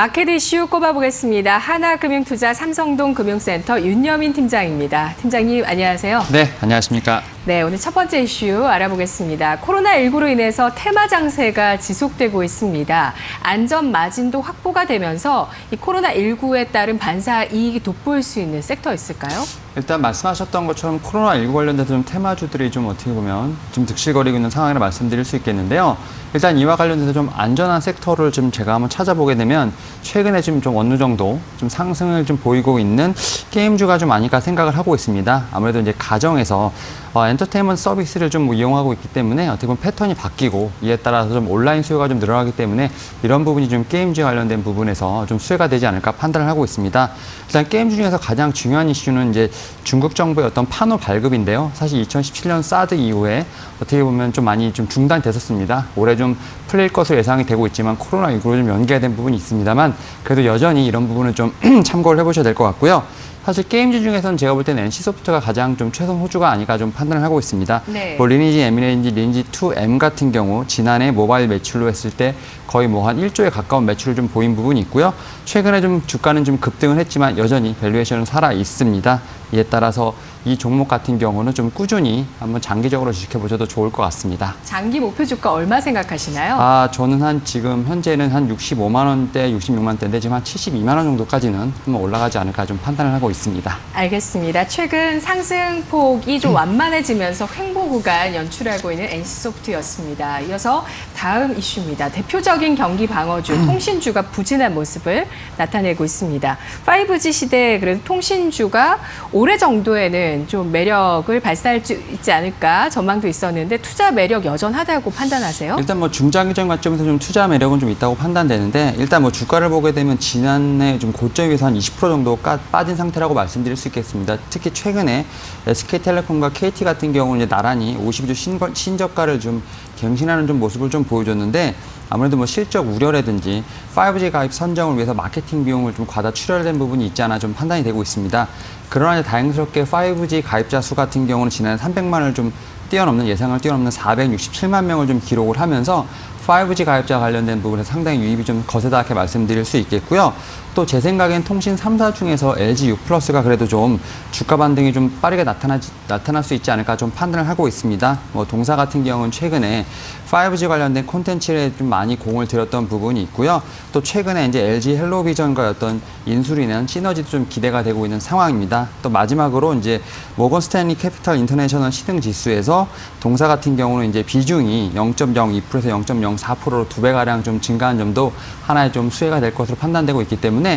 마켓 이슈 꼽아보겠습니다. 하나금융투자 삼성동 금융센터 윤여민 팀장입니다. 팀장님 안녕하세요. 네, 안녕하십니까. 네, 오늘 첫 번째 이슈 알아보겠습니다. 코로나19로 인해서 테마 장세가 지속되고 있습니다. 안전 마진도 확보가 되면서 이 코로나19에 따른 반사 이익이 돋보일 수 있는 섹터 있을까요? 일단 말씀하셨던 것처럼 코로나19 관련돼서 좀 테마주들이 좀 어떻게 보면 좀 득실거리고 있는 상황이라 말씀드릴 수 있겠는데요. 일단 이와 관련돼서 좀 안전한 섹터를 좀 제가 한번 찾아보게 되면 최근에 지금 좀 어느 정도 좀 상승을 좀 보이고 있는 게임주가 좀 아닐까 생각을 하고 있습니다. 아무래도 이제 가정에서 엔터테인먼트 서비스를 좀 이용하고 있기 때문에 어떻게 보면 패턴이 바뀌고 이에 따라서 좀 온라인 수요가 좀 늘어나기 때문에 이런 부분이 좀 게임주에 관련된 부분에서 좀 수혜가 되지 않을까 판단을 하고 있습니다. 일단 게임주 중에서 가장 중요한 이슈는 이제 중국 정부의 어떤 판호 발급인데요. 사실 2017년 사드 이후에 어떻게 보면 좀 많이 좀 중단됐었습니다. 올해 좀 풀릴 것으로 예상이 되고 있지만 코로나19로 좀 연기가 된 부분이 있습니다만 그래도 여전히 이런 부분은 좀 참고를 해보셔야 될 것 같고요. 사실 게임주 중에서는 제가 볼 때는 NC소프트가 가장 좀 최선 호주가 아닐까 좀 판단을 하고 있습니다. 네. 뭐 리니지 M이라든지 리니지 2M 같은 경우 지난해 모바일 매출로 했을 때 거의 뭐 한 1조에 가까운 매출을 좀 보인 부분이 있고요. 최근에 좀 주가는 좀 급등을 했지만 여전히 밸류에이션은 살아 있습니다. 이에 따라서 이 종목 같은 경우는 좀 꾸준히 한번 장기적으로 지켜보셔도 좋을 것 같습니다. 장기 목표 주가 얼마 생각하시나요? 저는 한 지금 현재는 한 65만 원대, 66만 대인데 지금 한 72만 원 정도까지는 한번 올라가지 않을까 좀 판단을 하고 있습니다. 알겠습니다. 최근 상승폭이 좀 완만해지면서 횡보 구간 연출하고 있는 NC소프트였습니다. 이어서 다음 이슈입니다. 대표적인 경기 방어주, 통신주가 부진한 모습을 나타내고 있습니다. 5G 시대에 그래도 통신주가 올해 정도에는 좀 매력을 발산할 수 있지 않을까 전망도 있었는데 투자 매력 여전하다고 판단하세요? 일단 뭐 중장기적 관점에서 좀 투자 매력은 좀 있다고 판단되는데 일단 뭐 주가를 보게 되면 지난해 좀 고점에 비해서 한 20% 정도 빠진 상태라고 말씀드릴 수 있겠습니다. 특히 최근에 SK텔레콤과 KT 같은 경우는 이제 나란히 52주 신저가를 좀 갱신하는 좀 모습을 좀 보여줬는데 아무래도 뭐 실적 우려라든지 5G 가입 선정을 위해서 마케팅 비용을 좀 과다 출혈된 부분이 있지 않아 좀 판단이 되고 있습니다. 그러나 다행스럽게 5G 가입자 수 같은 경우는 지난해 300만을 좀 예상을 뛰어넘는 467만 명을 좀 기록을 하면서 5G 가입자 관련된 부분에서 상당히 유입이 좀 거세다하게 말씀드릴 수 있겠고요. 또 제 생각엔 통신 3사 중에서 LG U+가 그래도 좀 주가 반등이 좀 빠르게 나타날 수 있지 않을까 좀 판단을 하고 있습니다. 뭐 동사 같은 경우는 최근에 5G 관련된 콘텐츠에 좀 많이 공을 들였던 부분이 있고요. 또 최근에 이제 LG 헬로비전과 어떤 인수로 인한 시너지도 좀 기대가 되고 있는 상황입니다. 또 마지막으로 이제 모건 스탠리 캐피털 인터내셔널 시등 지수에서 동사 같은 경우는 이제 비중이 0.02%에서 0.04%로 2배가량 좀 증가한 점도 하나의 좀 수혜가 될 것으로 판단되고 있기 때문에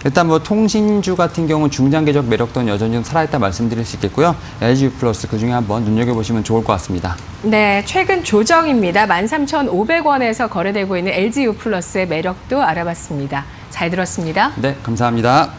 일단 뭐 통신주 같은 경우 중장기적 매력도는 여전히 좀 살아있다 말씀드릴 수 있겠고요. LG U+ 그 중에 한번 눈여겨보시면 좋을 것 같습니다. 네, 최근 조정입니다. 13,500원에서 거래되고 있는 LG U+의 매력도 알아봤습니다. 잘 들었습니다. 네, 감사합니다.